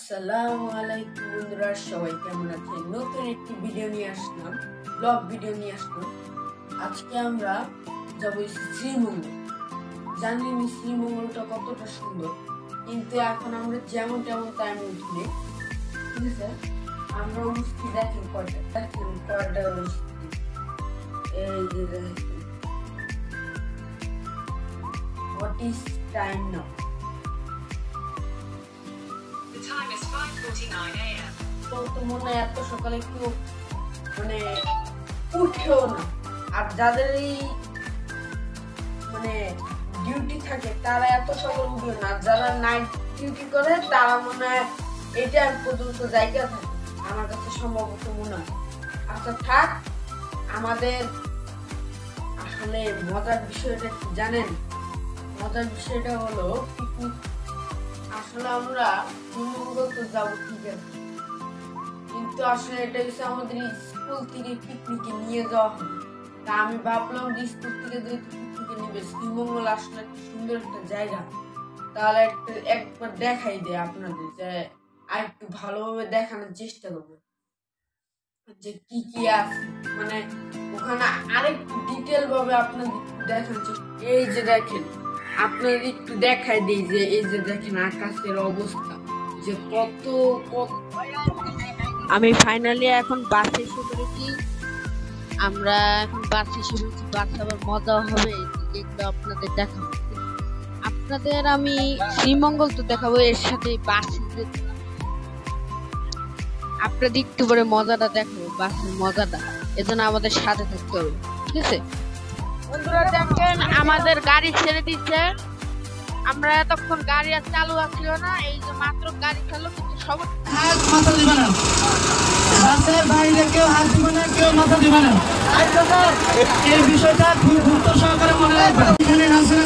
আসসালামু আলাইকুম বন্ধুরা, সবাই কেমন আছেন? নতুন একটি ভিডিও নিয়ে আসলাম, ব্লগ ভিডিও নিয়ে আসলাম। আজকে আমরা যাবো শ্রীমঙ্গল। জানি না শ্রীমঙ্গলটা কতটা সুন্দর, কিন্তু এখন আমরা যেমন তেমন টাইমে উঠিনি। ঠিক আছে, আমরা উঠছি, দেখেন কয়টা উঠছি। এই যে দেখেন, what is time now? The time is 5:49 a.m. তো মনে হয় এত সকালে কেউ মানে উঠেও না। আর যাদের এই মানে ডিউটি থাকে তারা এত সকালে উঠে না। যারা নাইট ডিউটি করে তারা মনে হয় এই টাইম পর্যন্ত জায়গা থাকে, আমার কাছে সম্ভবত মনে হয়। আচ্ছা থাক, আমাদের আসলে মজার বিষয়টা কি জানেন? মজার বিষয়টা হলো পিকনিক। আসলে আমরা শ্রীমঙ্গল তো যাবো ঠিক আছে, কিন্তু আসলে এটা হচ্ছে আমাদের স্কুল থেকে পিকনিকে নিয়ে যাওয়া হবে। তা আমি ভাবলাম যে স্কুল থেকে যেহেতু পিকনিকে নেবে, শ্রীমঙ্গল আসলে একটা সুন্দর একটা জায়গা, তাহলে একবার দেখাই দেয় আপনাদের, যে আর একটু ভালোভাবে দেখানোর চেষ্টা করবো যে কি কি আছে, মানে ওখানে আরেকটু ডিটেল ভাবে আপনাদের দেখানোর চেষ্টা। এই যে দেখেন, আপনাদের একটু দেখাই দিই যে এই যে দেখেন আকাশের অবস্থা যে কত কত। আমি ফাইনালি এখন বাসে এসে পড়েছি। আমরা এখন বাসে এসে পড়েছি, বাসে আবার মজা হবে, এগুলো আপনাদের দেখাবো। আপনাদের আমি শ্রীমঙ্গল তো দেখাবো, এর সাথে বাসে আপনাদের একটু পরে মজাটা দেখাবো, বাসের মজাটা। এজন্য আমাদের সাথে থাকতে হবে, ঠিক আছে বন্ধুরা? দেখেন আমাদের গাড়ি ছেড়ে দিচ্ছে। আমরা এতক্ষণ গাড়ি আর চালু আছিল না, এই যে মাত্র গাড়ি চালু, কিন্তু সব হাত মাথা দিবে না, বাসের বাইরে কেউ হাত দিবে না, কেউ মাথা দিবে না। এই বিষয়টা খুব গুরুত্ব সহকারে মনে রাখবেন। এখানে নাচের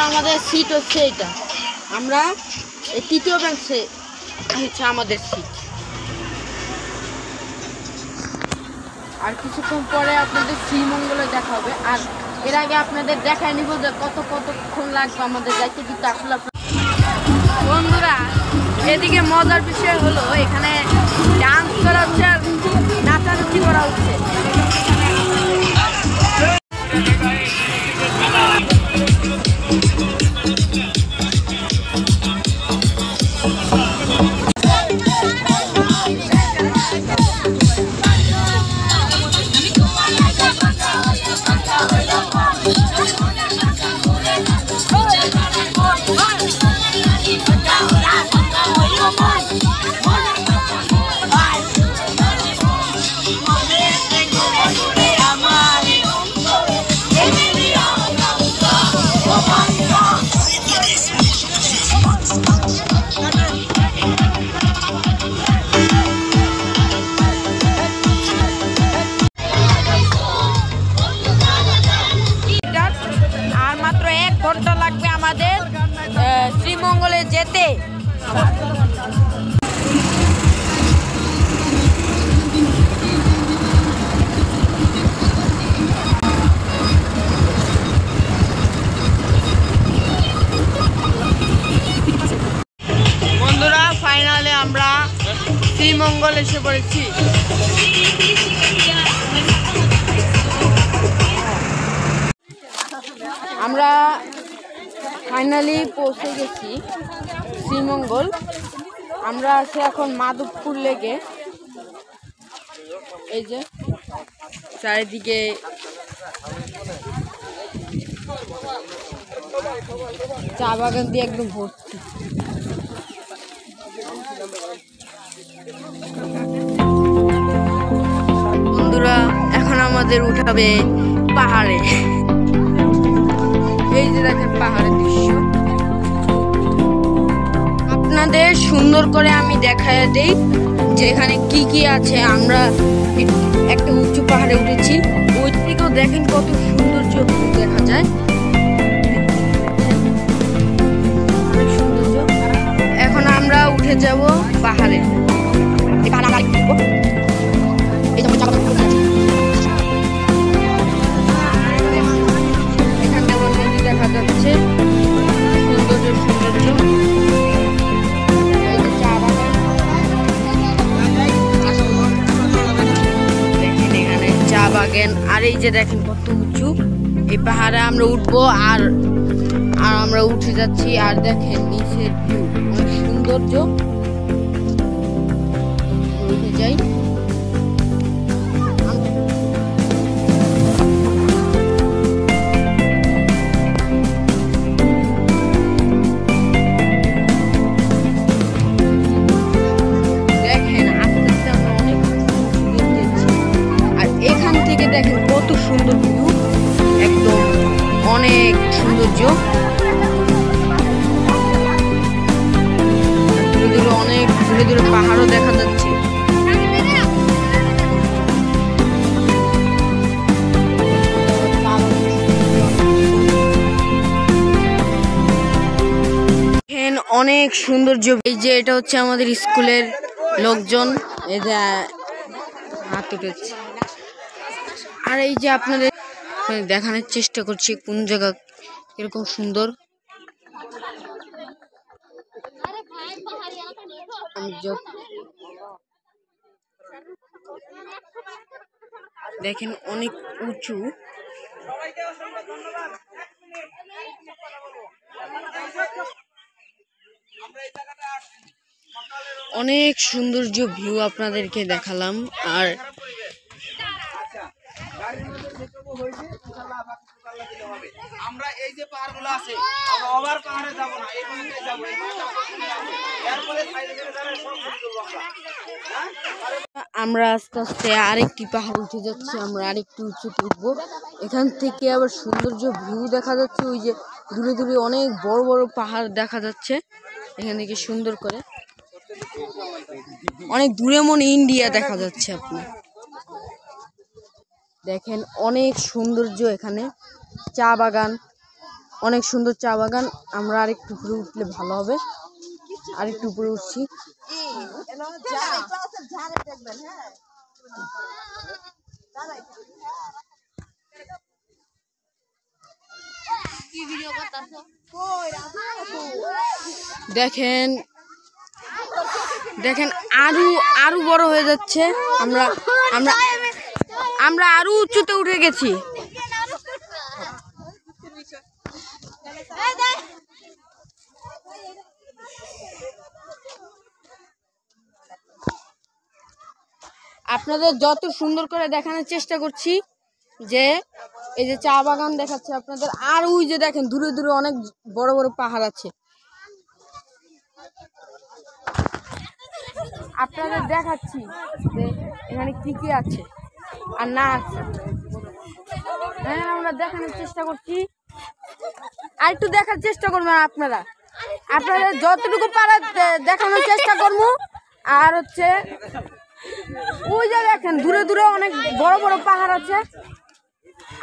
আমাদের সিট হচ্ছে এটা, আমরা এই তৃতীয় বেঞ্চে হচ্ছে আমাদের সিট। আর কিছুক্ষণ পরে আপনাদের শ্রীমঙ্গলে দেখা হবে। আর এর আগে আপনাদের দেখায় নিব যে কতক্ষণ লাগবে আমাদের যাইতে। কিন্তু আসলে বন্ধুরা, এদিকে মজার বিষয় হলো এখানে ডান্স করা হচ্ছে আর নাচানাচি করা হচ্ছে। শ্রীমঙ্গলে যেতে। শ্রীমঙ্গল এসে পড়েছি। আমরা ফাইনালি পৌঁছে গেছি শ্রীমঙ্গল। আমরা আছি এখন মাধবপুর লেকে। এই যে চারিদিকে চা বাগান দিয়ে একদম ভর্তি। বন্ধুরা এখন আমাদের উঠাবে পাহাড়ে। এই যে দেখেন পাহাড়ের দৃশ্য। আপনাদের সুন্দর করে আমি দেখায় দেই যে এখানে কি কি আছে। আমরা একটা উঁচু পাহাড়ে উঠেছি, ওই দিকেও দেখেন কত সৌন্দর্য দেখা যায়। সৌন্দর্য। এখন আমরা উঠে যাব পাহাড়ে। এখানে আবার নদী দেখা যাচ্ছে, সৌন্দর্য সৌন্দর্য। দেখেন এখানে চা বাগান। আর এই যে দেখেন কত উঁচু এই পাহাড়ে আমরা উঠবো। আর আমরা উঠে যাচ্ছি। আর দেখেন নিচের ভিউ অনেক সৌন্দর্য। উঠে যাই। দেখেন আস্তে আস্তে আমরা অনেক যাচ্ছি। আর এখান থেকে দেখেন কত সুন্দর ভিউ, একদম অনেক সৌন্দর্য। দূরে দূরে অনেক দূরে দূরে পাহাড়ও দেখা যাচ্ছে। অনেক সৌন্দর্য। এই যে এটা হচ্ছে আমাদের স্কুলের লোকজন, এই যে হাত উঠেছে। আর এই যে আপনাদের দেখানোর চেষ্টা করছি কোন জায়গা কিরকম সুন্দর। দেখেন অনেক উঁচু। অনেক সৌন্দর্য ভিউ আপনাদেরকে দেখালাম। আর আমরা এই যে পাহাড়গুলো আছে আমরা ওভার পাহাড়ে যাব না, এই পাহাড়ে যাব। এরপরে সাইডে যাবে সব আমরা আস্তে আস্তে আরেকটি পাহাড় উঠে যাচ্ছি। আমরা আরেকটু উঁচুতে উঠবো। এখান থেকে আবার সৌন্দর্য ভিউ দেখা যাচ্ছে। ওই যে দূরে দূরে অনেক বড় বড় পাহাড় দেখা যাচ্ছে। এখান থেকে সুন্দর করে অনেক দূরে মনে ইন্ডিয়া দেখা যাচ্ছে। আপনি দেখেন অনেক সৌন্দর্য। এখানে চা বাগান, অনেক সুন্দর চা বাগান। আমরা আরেকটু উপরে উঠলে ভালো হবে। আরেকটু উপরে উঠছি। দেখেন দেখেন আরো আরো বড় হয়ে যাচ্ছে। আমরা আমরা আমরা আরো উঁচুতে উঠে গেছি। আপনাদের যত সুন্দর করে দেখানোর চেষ্টা করছি যে এই যে চা বাগান দেখাচ্ছে আপনাদের। আর ওই যে দেখেন দূরে দূরে অনেক বড় বড় পাহাড় আছে। আপনাদের দেখাচ্ছি যে এখানে কি কি আছে আর না আছে। হ্যাঁ আমরা দেখানোর চেষ্টা করছি। আর একটু দেখার চেষ্টা করবেন আপনারা। আপনাদের যতটুকু পারা দেখানোর চেষ্টা করবো। আর হচ্ছে ওই যে দেখেন দূরে দূরে অনেক বড় বড় পাহাড় আছে।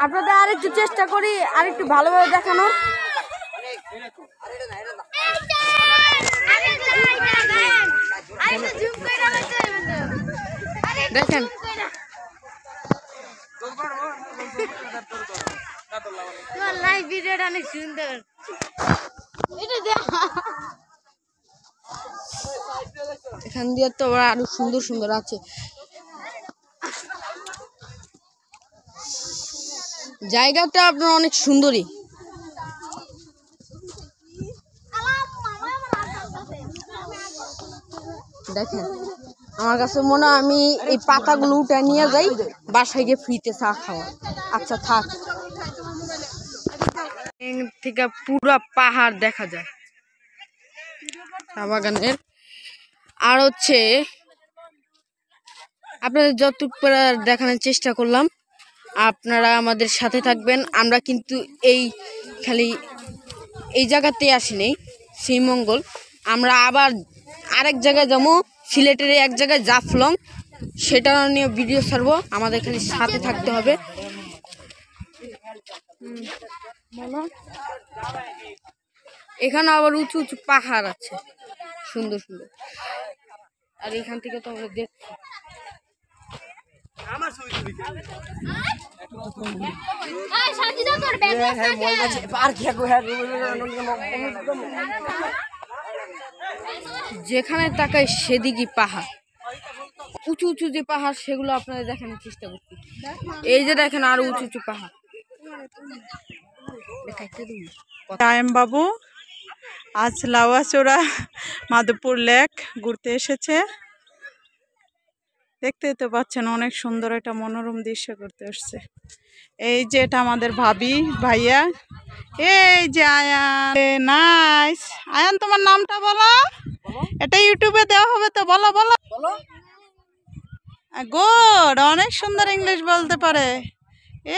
আপনাদের আরেকটু চেষ্টা করি আরেকটু ভালোভাবে দেখানোর। দেখেন লাইভ ভিডিওটা অনেক সুন্দর। এখান দিয়ে তো আরো সুন্দর সুন্দর আছে। জায়গাটা আপনার অনেক সুন্দরই। দেখেন আমার কাছে মনে হয় আমি এই পাতাগুলো উঠে নিয়ে যাই বাসায় গিয়ে ফ্রিতে চা খাওয়া। আচ্ছা থাক। থেকে পুরো পাহাড় দেখা যায় চা বাগানের। আর হচ্ছে আপনাদের যতটুকু দেখানোর চেষ্টা করলাম, আপনারা আমাদের সাথে থাকবেন। আমরা কিন্তু খালি এই জায়গাতেই আসিনি শ্রীমঙ্গল, আমরা আবার আরেক জায়গায় যাবো, সিলেটের এক জায়গায় জাফলং, সেটা নিয়ে ভিডিও ছাড়বো। আমাদের খালি সাথে থাকতে হবে। এখানে আবার উঁচু উঁচু পাহাড় আছে সুন্দর সুন্দর। আর এখান থেকে তো আমরা দেখছি যেখানে তাকাই সেদিকই পাহাড়, উঁচু উঁচু যে পাহাড় সেগুলো আপনাদের দেখানোর চেষ্টা করছি। এই যে দেখেন আরো উঁচু উঁচু পাহাড়। টাইম বাবু আজ লাউয়াচড়া মাধবপুর লেক ঘুরতে এসেছে। দেখতেই তো পাচ্ছেন অনেক সুন্দর একটা মনোরম দৃশ্য করতে আসছে। এই যে এটা আমাদের ভাবি ভাইয়া, এই যে আয়ান। নাইস আয়ান, তোমার নামটা বলো, এটা ইউটিউবে দেওয়া হবে তো, বলো বলো। গুড, অনেক সুন্দর ইংলিশ বলতে পারে।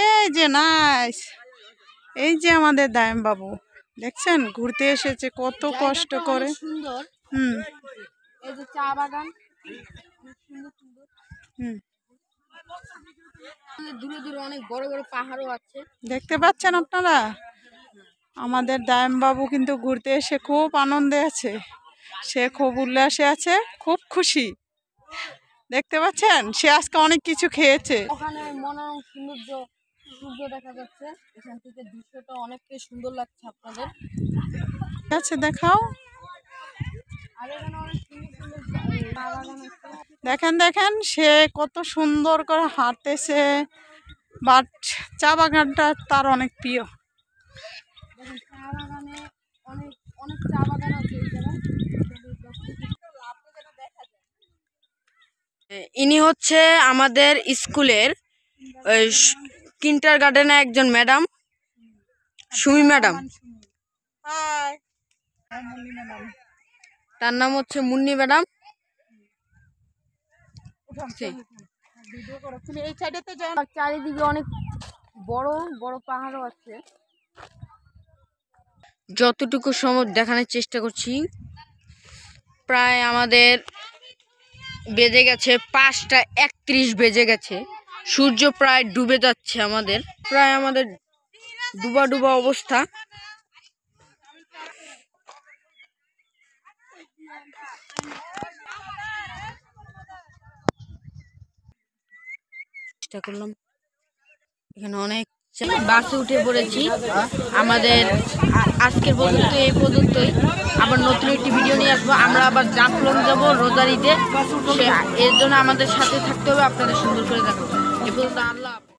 এই যে নাইস, এই যে আমাদের দায়েম বাবু দেখছেন ঘুরতে এসেছে কত কষ্ট করে। সুন্দর। এই যে চা বাগান, দূরে দূরে অনেক বড় বড় পাহাড়ও আছে দেখতে পাচ্ছেন আপনারা। আমাদের দায়েম বাবু কিন্তু ঘুরতে এসে খুব আনন্দে আছে, সে খুব উল্লাসে আছে, খুব খুশি। দেখতে পাচ্ছেন সে আজকে অনেক কিছু খেয়েছে। ওখানে মনোরম সৌন্দর্য সূর্য দেখা যাচ্ছে, এখান থেকে দৃশ্যটা অনেকটাই সুন্দর লাগছে আপনাদের। আছে দেখাও, আর এখানে অনেক সুন্দর সুন্দর চা বাগান আছে। দেখেন দেখেন সে কত সুন্দর করে হাঁটতেছে, বাট চা বাগানটা তার অনেক প্রিয়। চা বাগানে অনেক অনেক চা বাগান আছে এই জায়গায়। ইনি হচ্ছে আমাদের স্কুলের কিন্টার গার্ডেনে একজন ম্যাডাম, সুমি ম্যাডাম। তার নাম হচ্ছে মুন্নি ম্যাডাম। চারিদিকে অনেক বড় বড় পাহাড়ও আছে। যতটুকু সময় দেখানোর চেষ্টা করছি, প্রায় আমাদের বেজে গেছে 5:31 বেজে গেছে। সূর্য প্রায় ডুবে যাচ্ছে, আমাদের প্রায় ডুবা ডুবা অবস্থা। চেষ্টা করলাম, এখানে অনেক বাসে উঠে পড়েছি। আমাদের আজকের পর্যন্ত এই পর্যন্তই। আবার নতুন একটি ভিডিও নিয়ে আসবো। আমরা আবার জাফলং যাবো রোজারিতে, এর জন্য আমাদের সাথে থাকতে হবে। আপনাদের সুন্দর করে দেখাবো। এ পর্যন্ত আল্লাহ।